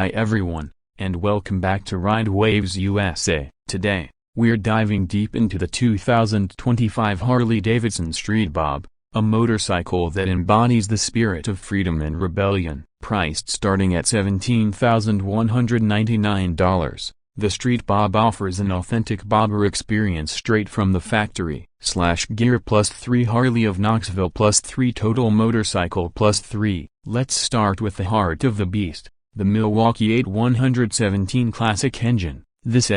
Hi everyone, and welcome back to Ride Waves USA. Today, we're diving deep into the 2025 Harley-Davidson Street Bob, a motorcycle that embodies the spirit of freedom and rebellion. Priced starting at $17,199, the Street Bob offers an authentic bobber experience straight from the factory. Gear +3 Harley of Knoxville +3 total motorcycle +3. Let's start with the heart of the beast, the Milwaukee-Eight 117 classic engine. This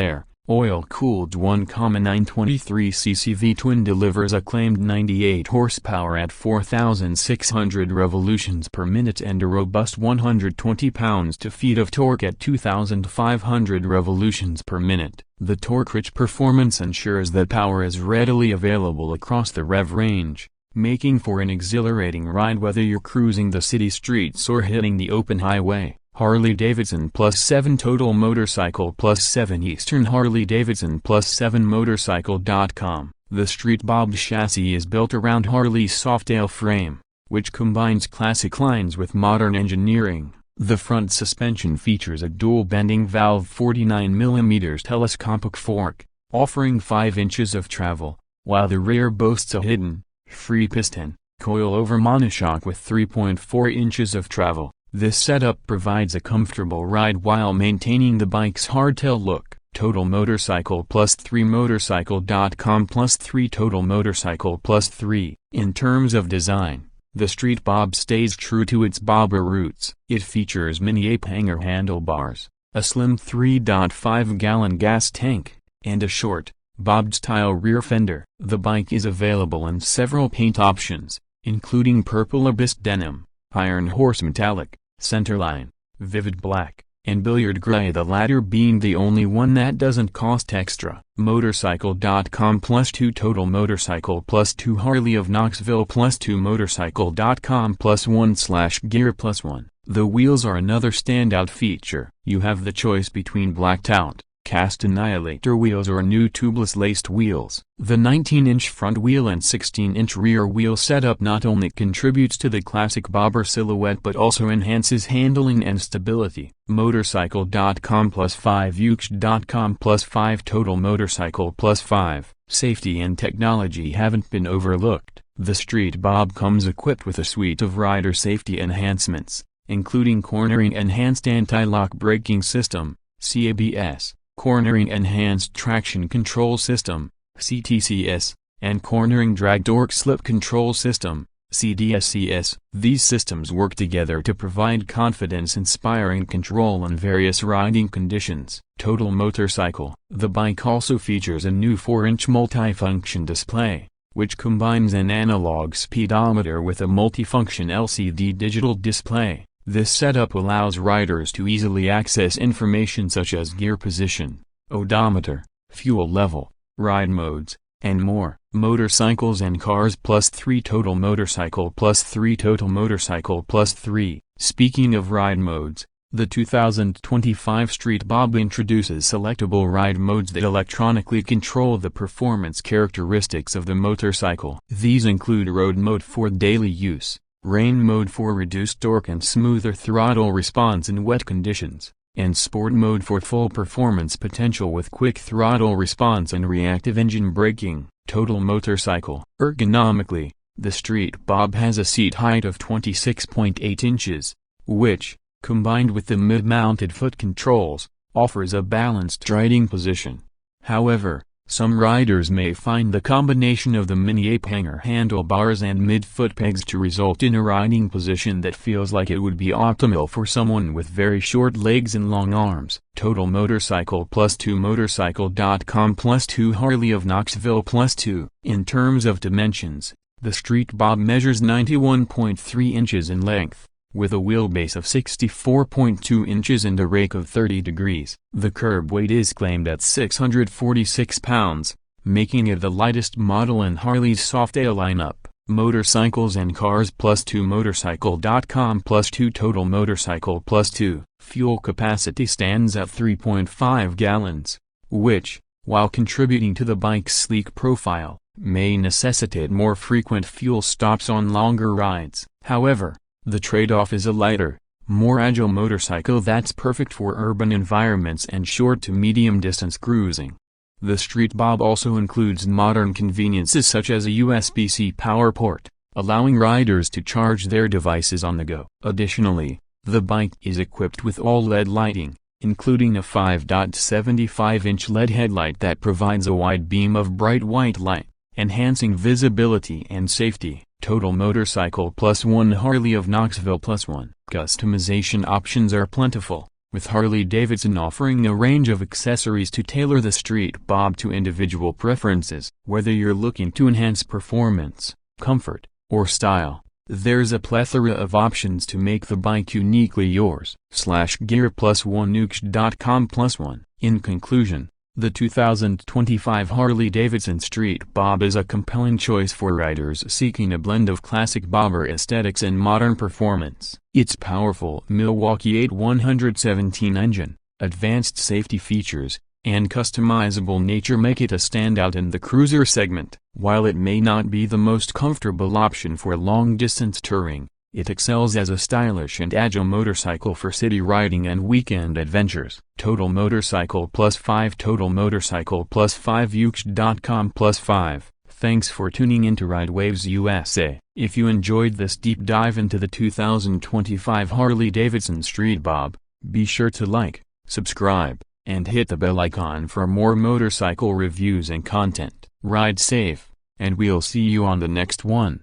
oil-cooled 1,923cc V-twin delivers a claimed 98 horsepower at 4,600 revolutions per minute and a robust 120 pounds-to-feet of torque at 2,500 revolutions per minute. The torque-rich performance ensures that power is readily available across the rev range, making for an exhilarating ride whether you're cruising the city streets or hitting the open highway. Harley-Davidson +7 total motorcycle +7 Eastern Harley-Davidson +7 motorcycle.com. The Street Bob chassis is built around Harley's Softail frame, which combines classic lines with modern engineering. The front suspension features a dual-bending valve 49mm telescopic fork, offering 5 inches of travel, while the rear boasts a hidden, free piston, coil-over monoshock with 3.4 inches of travel. This setup provides a comfortable ride while maintaining the bike's hardtail look. Total motorcycle +3 motorcycle.com +3 total motorcycle +3. In terms of design, the Street Bob stays true to its bobber roots. It features mini ape hanger handlebars, a slim 3.5-gallon gas tank, and a short, bobbed-style rear fender. The bike is available in several paint options, including purple abyss denim, iron horse metallic, centerline, vivid black, and billiard gray, the latter being the only one that doesn't cost extra. Motorcycle.com +2 total motorcycle +2 Harley of Knoxville +2 motorcycle.com +1 gear +1. The wheels are another standout feature. You have the choice between blacked out, cast annihilator wheels or new tubeless laced wheels. The 19-inch front wheel and 16-inch rear wheel setup not only contributes to the classic bobber silhouette but also enhances handling and stability. Motorcycle.com +5 uksh.com +5 total motorcycle +5. Safety and technology haven't been overlooked. The Street Bob comes equipped with a suite of rider safety enhancements, including cornering enhanced anti-lock braking system, CABS, cornering enhanced traction control system, CTCS, and cornering drag torque slip control system, CDSCS. These systems work together to provide confidence-inspiring control in various riding conditions. Total motorcycle. The bike also features a new 4-inch multifunction display, which combines an analog speedometer with a multifunction LCD digital display. This setup allows riders to easily access information such as gear position, odometer, fuel level, ride modes, and more. Motorcycles and cars +3 total motorcycle +3 total motorcycle +3. Speaking of ride modes, the 2025 Street Bob introduces selectable ride modes that electronically control the performance characteristics of the motorcycle. These include road mode for daily use, rain mode for reduced torque and smoother throttle response in wet conditions, and sport mode for full performance potential with quick throttle response and reactive engine braking. Total motorcycle. Ergonomically, the Street Bob has a seat height of 26.8 inches, which, combined with the mid-mounted foot controls, offers a balanced riding position. However, some riders may find the combination of the mini ape hanger handlebars and mid-foot pegs to result in a riding position that feels like it would be optimal for someone with very short legs and long arms. Total motorcycle +2 motorcycle.com +2 Harley of Knoxville +2. In terms of dimensions, the Street Bob measures 91.3 inches in length, with a wheelbase of 64.2 inches and a rake of 30 degrees. The curb weight is claimed at 646 pounds, making it the lightest model in Harley's Softail lineup. Motorcycles and cars +2 motorcycle.com +2 total motorcycle +2. Fuel capacity stands at 3.5 gallons, which, while contributing to the bike's sleek profile, may necessitate more frequent fuel stops on longer rides. However, the trade-off is a lighter, more agile motorcycle that's perfect for urban environments and short to medium distance cruising. The Street Bob also includes modern conveniences such as a USB-C power port, allowing riders to charge their devices on the go. Additionally, the bike is equipped with all LED lighting, including a 5.75-inch LED headlight that provides a wide beam of bright white light, enhancing visibility and safety. Total Motorcycle Plus One Harley of Knoxville Plus One. Customization options are plentiful, with Harley-Davidson offering a range of accessories to tailor the Street Bob to individual preferences. Whether you're looking to enhance performance, comfort, or style, there's a plethora of options to make the bike uniquely yours. /gearplusonenukes.com Plus One. In conclusion, the 2025 Harley-Davidson Street Bob is a compelling choice for riders seeking a blend of classic bobber aesthetics and modern performance. Its powerful Milwaukee-Eight 117 engine, advanced safety features, and customizable nature make it a standout in the cruiser segment. While it may not be the most comfortable option for long-distance touring, it excels as a stylish and agile motorcycle for city riding and weekend adventures. Total Motorcycle Plus 5. Total Motorcycle Plus 5 ukes.com Plus 5. Thanks for tuning in to Ride Waves USA. If you enjoyed this deep dive into the 2025 Harley-Davidson Street Bob, be sure to like, subscribe, and hit the bell icon for more motorcycle reviews and content. Ride safe, and we'll see you on the next one.